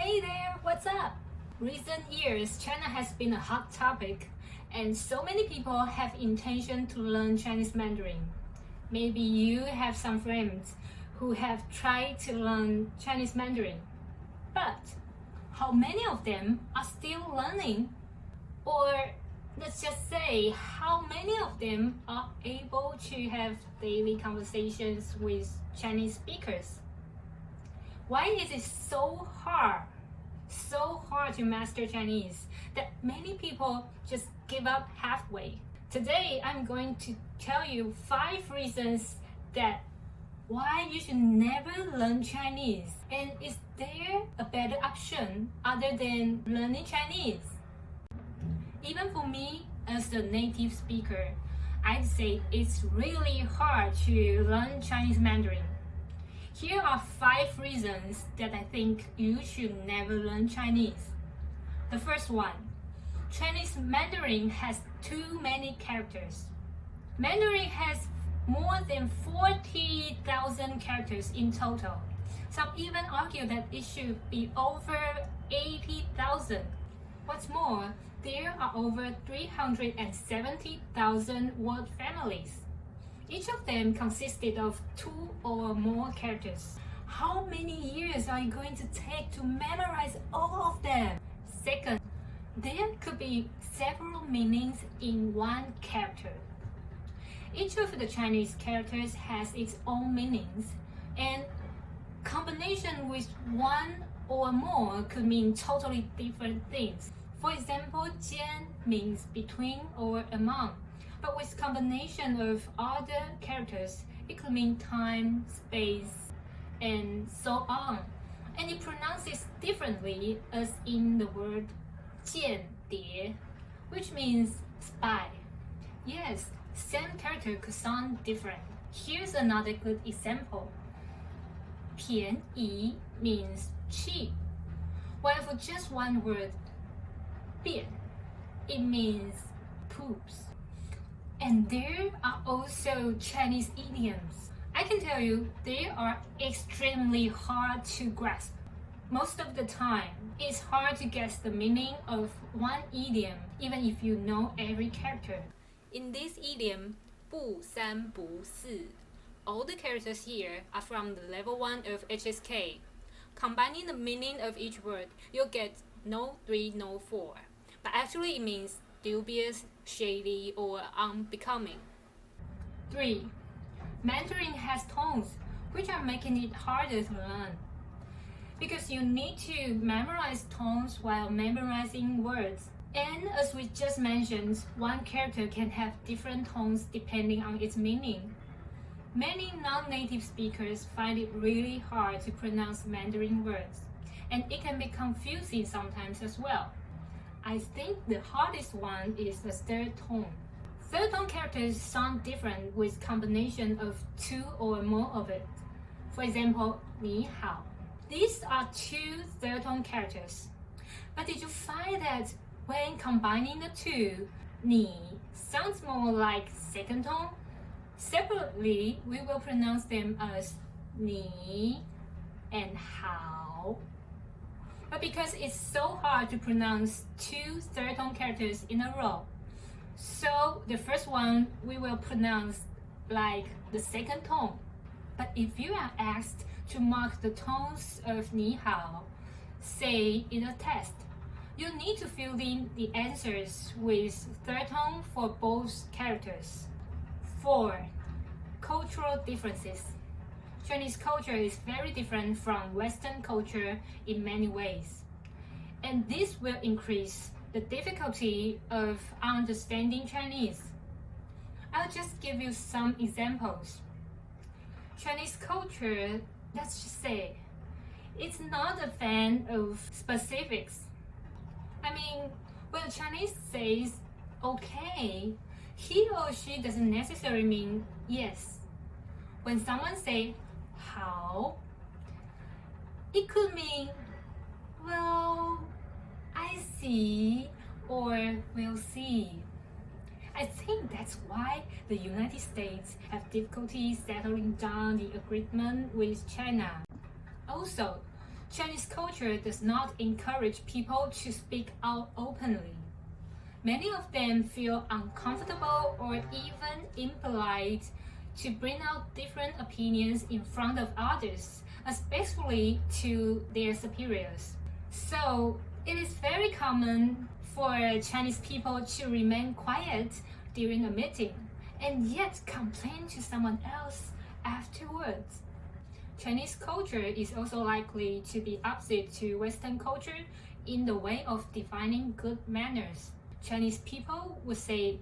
Hey there, what's up? Recent years, China has been a hot topic, and so many people have intention to learn Chinese Mandarin. Maybe you have some friends who have tried to learn Chinese Mandarin, but how many of them are still learning? Or let's just say, how many of them are able to have daily conversations with Chinese speakers? Why is it so hard to master Chinese that many people just give up halfway? Today, I'm going to tell you 5 reasons that why you should never learn Chinese. And is there a better option other than learning Chinese? Even for me, as a native speaker, I'd say it's really hard to learn Chinese Mandarin. Here are 5 reasons that I think you should never learn Chinese. The first one, Chinese Mandarin has too many characters. Mandarin has more than 40,000 characters in total. Some even argue that it should be over 80,000. What's more, there are over 370,000 word families. Each of them consisted of 2 or more characters. How many years are you going to take to memorize all of them? Second, there could be several meanings in one character. Each of the Chinese characters has its own meanings, and combination with one or more could mean totally different things. For example, 间 means between or among, but with combination of other characters, it could mean time, space, and so on. And it pronounces differently as in the word 间谍, which means spy. Yes, same character could sound different. Here's another good example. 便宜 means cheap, while for just one word, 便, it means poops. And there are also Chinese idioms. I can tell you they are extremely hard to grasp. Most of the time, it's hard to guess the meaning of one idiom, even if you know every character. In this idiom, 不三不四, all the characters here are from the level 1 of HSK. Combining the meaning of each word, you'll get no 3, no 4. But actually it means dubious, shady, or unbecoming. 3. Mandarin has tones, which are making it harder to learn. Because you need to memorize tones while memorizing words. And as we just mentioned, one character can have different tones depending on its meaning. Many non-native speakers find it really hard to pronounce Mandarin words, and it can be confusing sometimes as well. I think the hardest one is the third tone. Third tone characters sound different with combination of 2 or more of it. For example, 你好. These are 2 third tone characters. But did you find that when combining the 2, 你 sounds more like second tone? Separately, we will pronounce them as 你 and 好. But because it's so hard to pronounce 2 third tone characters in a row, so the first one we will pronounce like the second tone. But if you are asked to mark the tones of 你好, say in a test, you need to fill in the answers with third tone for both characters. 4. Cultural differences. Chinese culture is very different from Western culture in many ways, and this will increase the difficulty of understanding Chinese. I'll just give you some examples. Chinese culture, let's just say, it's not a fan of specifics. I mean, when a Chinese says okay, he or she doesn't necessarily mean yes. When someone says 好, it could mean, well, I see, or we'll see. I think that's why the United States have difficulty settling down the agreement with China. Also, Chinese culture does not encourage people to speak out openly. Many of them feel uncomfortable or even impolite to bring out different opinions in front of others, especially to their superiors. So it is very common for Chinese people to remain quiet during a meeting and yet complain to someone else afterwards. Chinese culture is also likely to be opposite to Western culture in the way of defining good manners. Chinese people would say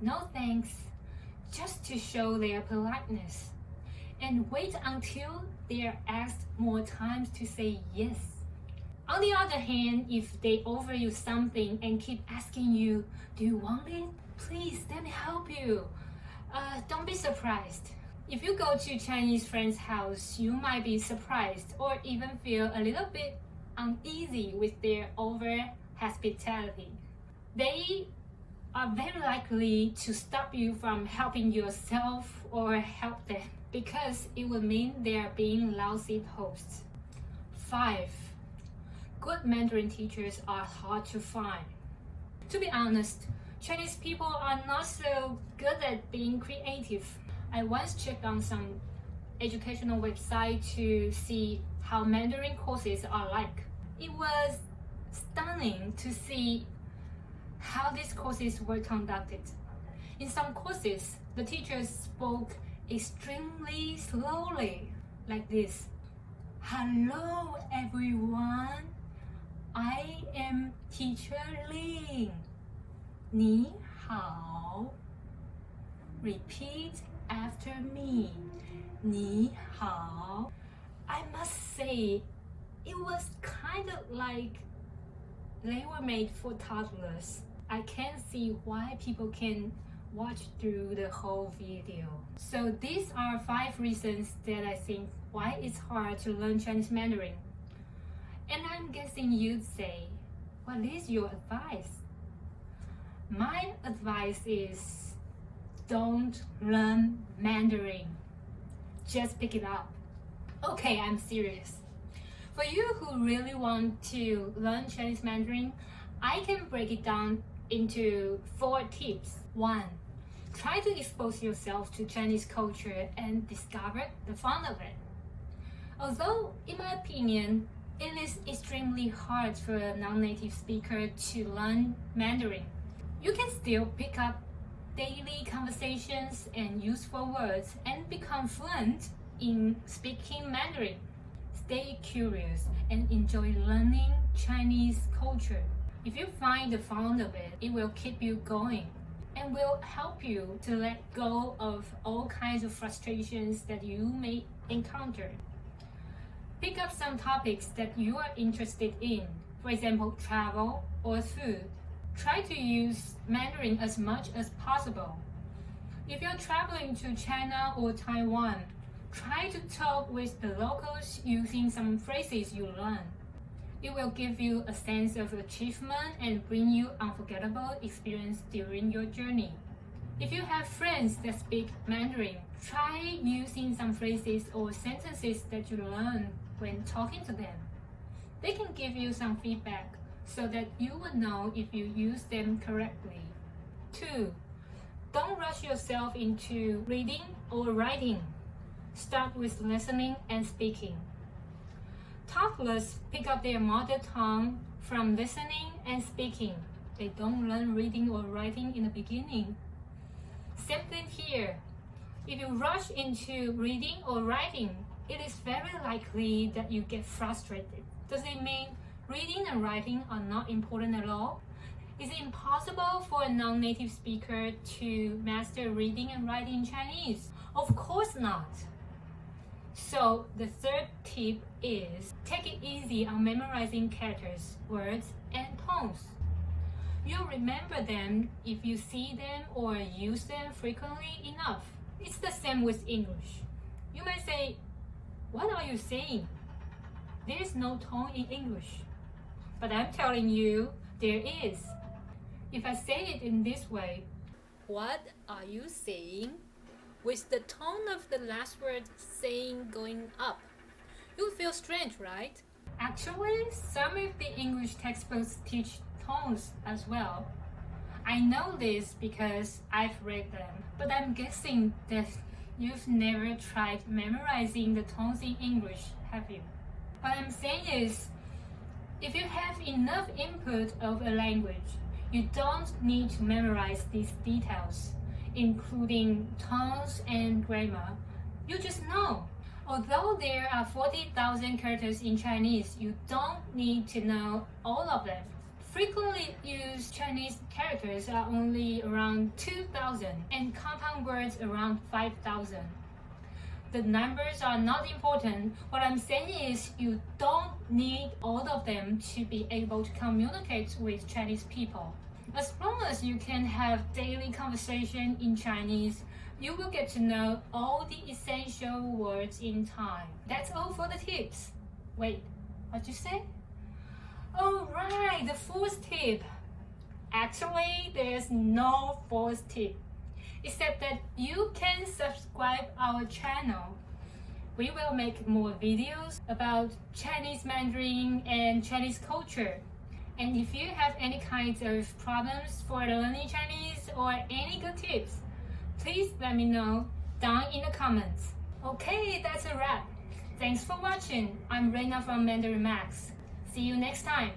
no thanks just to show their politeness and wait until they are asked more times to say yes. On the other hand, if they offer you something and keep asking you, do you want it? Please, let me help you. Don't be surprised. If you go to Chinese friend's house, you might be surprised or even feel a little bit uneasy with their over hospitality. They are very likely to stop you from helping yourself or help them because it will mean they are being lousy hosts. 5. Good Mandarin teachers are hard to find. To be honest, Chinese people are not so good at being creative. I once checked on some educational website to see how Mandarin courses are like. It was stunning to see how these courses were conducted. In some courses, the teachers spoke extremely slowly, like this. Hello everyone, I am Teacher Ling. 你好. Repeat after me. 你好. I must say, it was kind of like they were made for toddlers. I can't see why people can watch through the whole video. So these are 5 reasons that I think why it's hard to learn Chinese Mandarin. And I'm guessing you'd say, what is your advice? My advice is, don't learn Mandarin. Just pick it up. Okay, I'm serious. For you who really want to learn Chinese Mandarin, I can break it down into 4 tips. 1. Try to expose yourself to Chinese culture and discover the fun of it. Although, in my opinion, it is extremely hard for a non-native speaker to learn Mandarin, you can still pick up daily conversations and useful words and become fluent in speaking Mandarin. Stay curious and enjoy learning Chinese culture. If you find the fun of it, it will keep you going and will help you to let go of all kinds of frustrations that you may encounter. Pick up some topics that you are interested in, for example, travel or food. Try to use Mandarin as much as possible. If you're traveling to China or Taiwan, try to talk with the locals using some phrases you learn. It will give you a sense of achievement and bring you unforgettable experience during your journey. If you have friends that speak Mandarin, try using some phrases or sentences that you learn when talking to them. They can give you some feedback so that you will know if you use them correctly. 2. Don't rush yourself into reading or writing. Start with listening and speaking. Toddlers pick up their mother tongue from listening and speaking. They don't learn reading or writing in the beginning. Same thing here. If you rush into reading or writing, it is very likely that you get frustrated. Does it mean reading and writing are not important at all? Is it impossible for a non-native speaker to master reading and writing in Chinese? Of course not. So the 3rd tip is take it easy on memorizing characters, words, and tones. You'll remember them if you see them or use them frequently enough. It's the same with English. You might say, what are you saying? There is no tone in English. But I'm telling you, there is. If I say it in this way, what are you saying? With the tone of the last word saying going up, you'll feel strange, right? Actually, some of the English textbooks teach tones as well. I know this because I've read them, but I'm guessing that you've never tried memorizing the tones in English, have you? What I'm saying is, if you have enough input of a language, you don't need to memorize these details, including tones and grammar. You just know. Although there are 40,000 characters in Chinese, you don't need to know all of them. Frequently used Chinese characters are only around 2,000 and compound words around 5,000. The numbers are not important. What I'm saying is you don't need all of them to be able to communicate with Chinese people. As long as you can have daily conversation in Chinese, you will get to know all the essential words in time. That's all for the tips. Wait, what'd you say? Oh right, the fourth tip. Actually, there's no fourth tip, except that you can subscribe our channel. We will make more videos about Chinese Mandarin and Chinese culture. And if you have any kinds of problems for learning Chinese or any good tips, please let me know down in the comments. Okay, that's a wrap. Thanks for watching. I'm Reina from Mandarin Max. See you next time.